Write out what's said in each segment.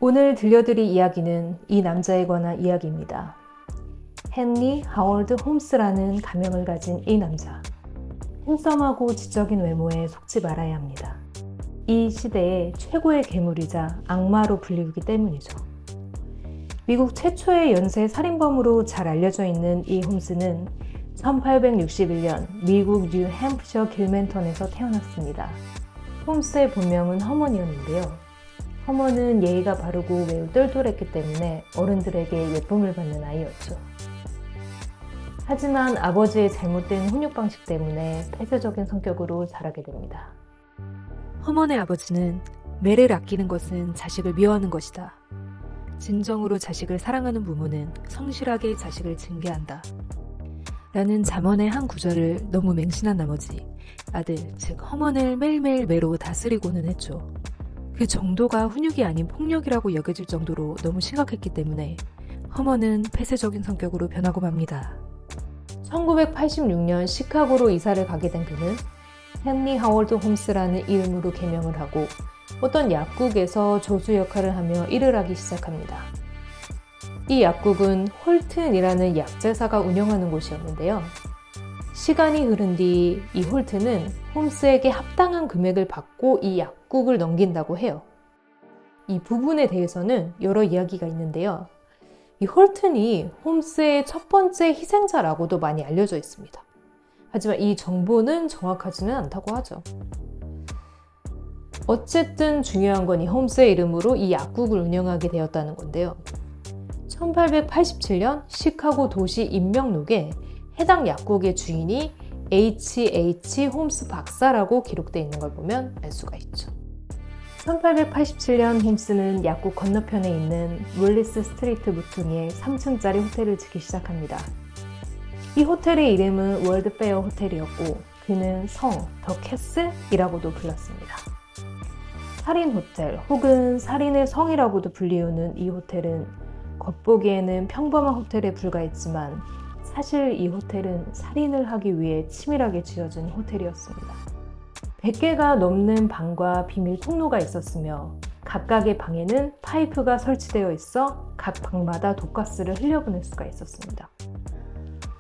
오늘 들려드릴 이야기는 이 남자에 관한 이야기입니다. 헨리 하워드 홈스라는 가명을 가진 이 남자. 핸섬하고 지적인 외모에 속지 말아야 합니다. 이 시대의 최고의 괴물이자 악마로 불리우기 때문이죠. 미국 최초의 연쇄 살인범으로 잘 알려져 있는 이 홈스는 1861년 미국 뉴햄프셔 길맨턴에서 태어났습니다. 홈스의 본명은 허먼이었는데요. 허먼은 예의가 바르고 매우 똘똘했기 때문에 어른들에게 예쁨을 받는 아이였죠. 하지만 아버지의 잘못된 훈육 방식 때문에 폐쇄적인 성격으로 자라게 됩니다. 허먼의 아버지는 매를 아끼는 것은 자식을 미워하는 것이다. 진정으로 자식을 사랑하는 부모는 성실하게 자식을 징계한다. 라는 잠언의 한 구절을 너무 맹신한 나머지 아들, 즉 허먼을 매일매일 매로 다스리고는 했죠. 그 정도가 훈육이 아닌 폭력이라고 여겨질 정도로 너무 심각했기 때문에 허먼은 폐쇄적인 성격으로 변하고 맙니다. 1986년 시카고로 이사를 가게 된 그는 헨리 하워드 홈스라는 이름으로 개명을 하고 어떤 약국에서 조수 역할을 하며 일을 하기 시작합니다. 이 약국은 홀튼이라는 약제사가 운영하는 곳이었는데요. 시간이 흐른 뒤 이 홀튼은 홈스에게 합당한 금액을 받고 이 약국을 넘긴다고 해요. 이 부분에 대해서는 여러 이야기가 있는데요. 이 홀튼이 홈스의 첫 번째 희생자라고도 많이 알려져 있습니다. 하지만 이 정보는 정확하지는 않다고 하죠. 어쨌든 중요한 건 이 홈스의 이름으로 이 약국을 운영하게 되었다는 건데요. 1887년 시카고 도시 인명록에 해당 약국의 주인이 H.H. 홈스 박사라고 기록되어 있는 걸 보면 알 수가 있죠. 1887년 홈스는 약국 건너편에 있는 윌리스 스트리트 무퉁이에 3층짜리 호텔을 짓기 시작합니다. 이 호텔의 이름은 월드페어 호텔이었고 그는 성, 더 캐슬이라고도 불렀습니다. 살인 호텔 혹은 살인의 성이라고도 불리우는 이 호텔은 겉보기에는 평범한 호텔에 불과했지만 사실 이 호텔은 살인을 하기 위해 치밀하게 지어진 호텔이었습니다. 100개가 넘는 방과 비밀 통로가 있었으며 각각의 방에는 파이프가 설치되어 있어 각 방마다 독가스를 흘려보낼 수가 있었습니다.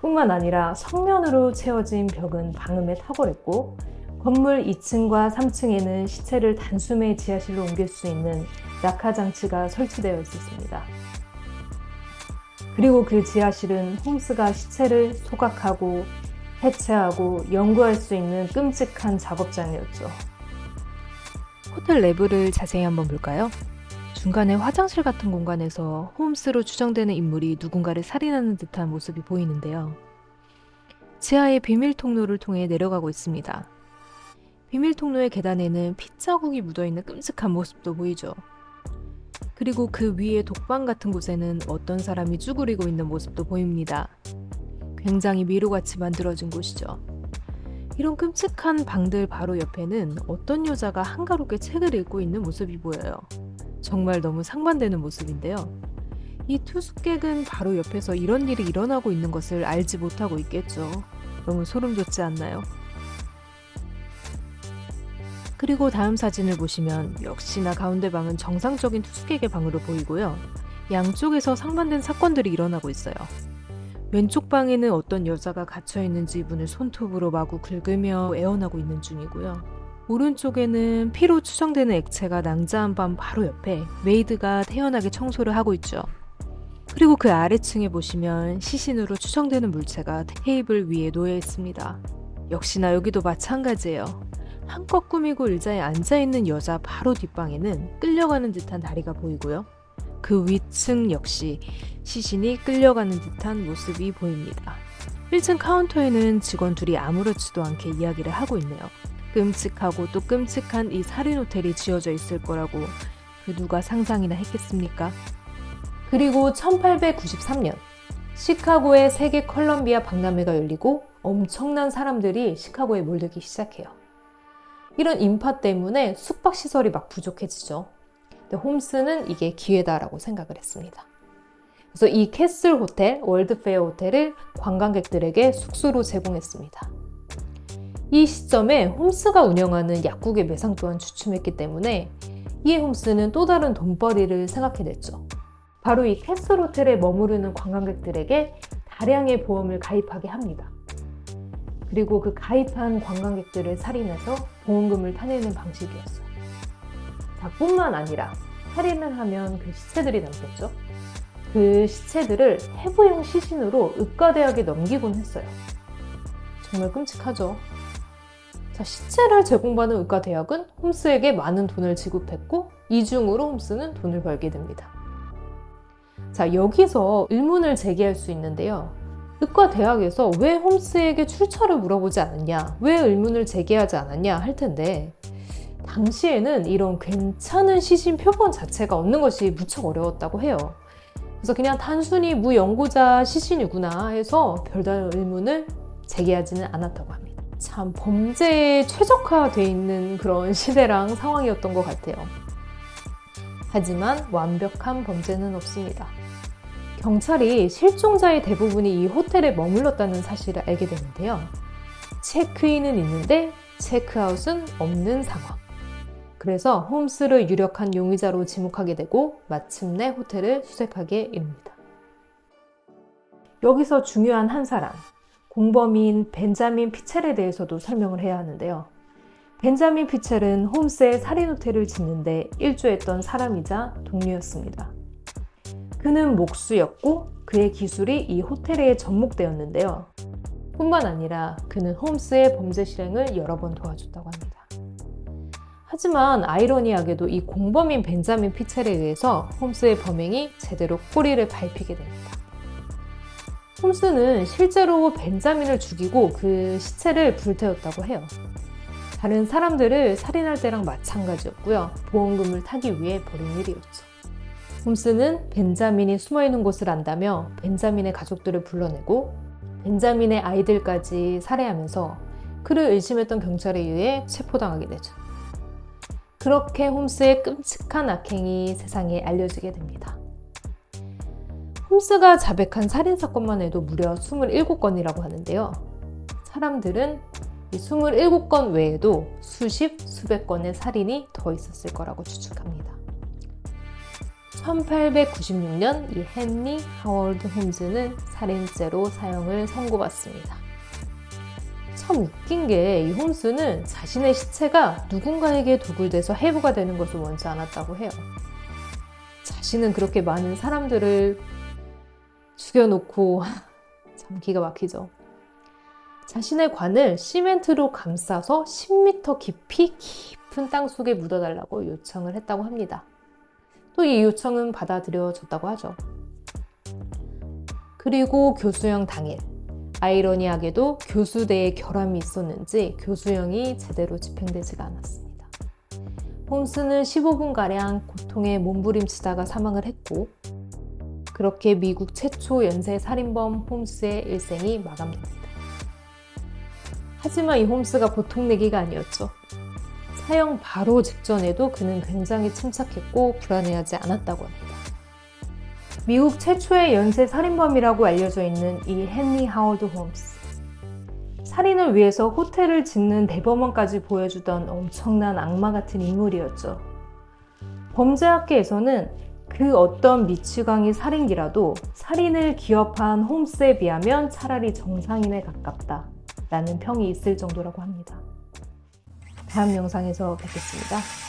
뿐만 아니라 성면으로 채워진 벽은 방음에 탁월했고 건물 2층과 3층에는 시체를 단숨에 지하실로 옮길 수 있는 낙하장치가 설치되어 있었습니다. 그리고 그 지하실은 홈스가 시체를 소각하고 해체하고 연구할 수 있는 끔찍한 작업장이었죠. 호텔 내부를 자세히 한번 볼까요? 중간에 화장실 같은 공간에서 홈스로 추정되는 인물이 누군가를 살인하는 듯한 모습이 보이는데요. 지하의 비밀 통로를 통해 내려가고 있습니다. 비밀 통로의 계단에는 핏자국이 묻어있는 끔찍한 모습도 보이죠. 그리고 그 위에 독방 같은 곳에는 어떤 사람이 쭈그리고 있는 모습도 보입니다. 굉장히 미로같이 만들어진 곳이죠. 이런 끔찍한 방들 바로 옆에는 어떤 여자가 한가롭게 책을 읽고 있는 모습이 보여요. 정말 너무 상반되는 모습인데요. 이 투숙객은 바로 옆에서 이런 일이 일어나고 있는 것을 알지 못하고 있겠죠. 너무 소름 돋지 않나요? 그리고 다음 사진을 보시면 역시나 가운데 방은 정상적인 투숙객의 방으로 보이고요. 양쪽에서 상반된 사건들이 일어나고 있어요. 왼쪽 방에는 어떤 여자가 갇혀있는지 문을 손톱으로 마구 긁으며 애원하고 있는 중이고요. 오른쪽에는 피로 추정되는 액체가 낭자한 방 바로 옆에 메이드가 태연하게 청소를 하고 있죠. 그리고 그 아래층에 보시면 시신으로 추정되는 물체가 테이블 위에 놓여 있습니다. 역시나 여기도 마찬가지예요. 한껏 꾸미고 의자에 앉아있는 여자 바로 뒷방에는 끌려가는 듯한 다리가 보이고요. 그 위층 역시 시신이 끌려가는 듯한 모습이 보입니다. 1층 카운터에는 직원 둘이 아무렇지도 않게 이야기를 하고 있네요. 끔찍하고 또 끔찍한 이 살인 호텔이 지어져 있을 거라고 그 누가 상상이나 했겠습니까? 그리고 1893년 시카고의 세계 컬럼비아 박람회가 열리고 엄청난 사람들이 시카고에 몰리기 시작해요. 이런 인파 때문에 숙박시설이 막 부족해지죠. 근데 홈스는 이게 기회다라고 생각을 했습니다. 그래서 이 캐슬 호텔, 월드페어 호텔을 관광객들에게 숙소로 제공했습니다. 이 시점에 홈스가 운영하는 약국의 매상 또한 주춤했기 때문에 이에 홈스는 또 다른 돈벌이를 생각해냈죠. 바로 이 캐슬 호텔에 머무르는 관광객들에게 다량의 보험을 가입하게 합니다. 그리고 그 가입한 관광객들을 살인해서 보험금을 타내는 방식이었어요. 자, 뿐만 아니라 살인을 하면 그 시체들이 남겠죠. 그 시체들을 해부용 시신으로 의과대학에 넘기곤 했어요. 정말 끔찍하죠. 자, 시체를 제공받은 의과대학은 홈스에게 많은 돈을 지급했고 이중으로 홈스는 돈을 벌게 됩니다. 자, 여기서 의문을 제기할 수 있는데요. 의과대학에서 왜 홈스에게 출처를 물어보지 않았냐, 왜 의문을 제기하지 않았냐 할 텐데 당시에는 이런 괜찮은 시신 표본 자체가 없는 것이 무척 어려웠다고 해요. 그래서 그냥 단순히 무연고자 시신이구나 해서 별다른 의문을 제기하지는 않았다고 합니다. 참 범죄에 최적화되어 있는 그런 시대랑 상황이었던 것 같아요. 하지만 완벽한 범죄는 없습니다. 경찰이 실종자의 대부분이 이 호텔에 머물렀다는 사실을 알게 되는데요. 체크인은 있는데 체크아웃은 없는 상황. 그래서 홈스를 유력한 용의자로 지목하게 되고 마침내 호텔을 수색하게 이릅니다. 여기서 중요한 한 사람, 공범인 벤자민 피첼에 대해서도 설명을 해야 하는데요. 벤자민 피첼은 홈스의 살인 호텔을 짓는데 일조했던 사람이자 동료였습니다. 그는 목수였고 그의 기술이 이 호텔에 접목되었는데요. 뿐만 아니라 그는 홈스의 범죄 실행을 여러 번 도와줬다고 합니다. 하지만 아이러니하게도 이 공범인 벤자민 피첼에 의해서 홈스의 범행이 제대로 꼬리를 밟히게 됩니다. 홈스는 실제로 벤자민을 죽이고 그 시체를 불태웠다고 해요. 다른 사람들을 살인할 때랑 마찬가지였고요. 보험금을 타기 위해 벌인 일이었죠. 홈스는 벤자민이 숨어있는 곳을 안다며 벤자민의 가족들을 불러내고 벤자민의 아이들까지 살해하면서 그를 의심했던 경찰에 의해 체포당하게 되죠. 그렇게 홈스의 끔찍한 악행이 세상에 알려지게 됩니다. 홈스가 자백한 살인사건만 해도 무려 27건이라고 하는데요. 사람들은 이 27건 외에도 수십, 수백 건의 살인이 더 있었을 거라고 추측합니다. 1896년 이 헨리 하워드 홈즈는 살인죄로 사형을 선고받습니다. 참 웃긴 게 이 홈스는 자신의 시체가 누군가에게 도굴돼서 해부가 되는 것을 원치 않았다고 해요. 자신은 그렇게 많은 사람들을 죽여놓고 참 기가 막히죠. 자신의 관을 시멘트로 감싸서 10m 깊이 깊은 땅속에 묻어달라고 요청을 했다고 합니다. 또 이 요청은 받아들여졌다고 하죠. 그리고 교수형 당일, 아이러니하게도 교수대에 결함이 있었는지 교수형이 제대로 집행되지가 않았습니다. 홈스는 15분가량 고통에 몸부림치다가 사망을 했고 그렇게 미국 최초 연쇄 살인범 홈스의 일생이 마감됩니다. 하지만 이 홈스가 보통 내기가 아니었죠. 사형 바로 직전에도 그는 굉장히 침착했고 불안해하지 않았다고 합니다. 미국 최초의 연쇄 살인범이라고 알려져 있는 이 헨리 하워드 홈스. 살인을 위해서 호텔을 짓는 대범함까지 보여주던 엄청난 악마 같은 인물이었죠. 범죄학계에서는 그 어떤 미치광이 살인기라도 살인을 기업한 홈스에 비하면 차라리 정상인에 가깝다 라는 평이 있을 정도라고 합니다. 다음 영상에서 뵙겠습니다.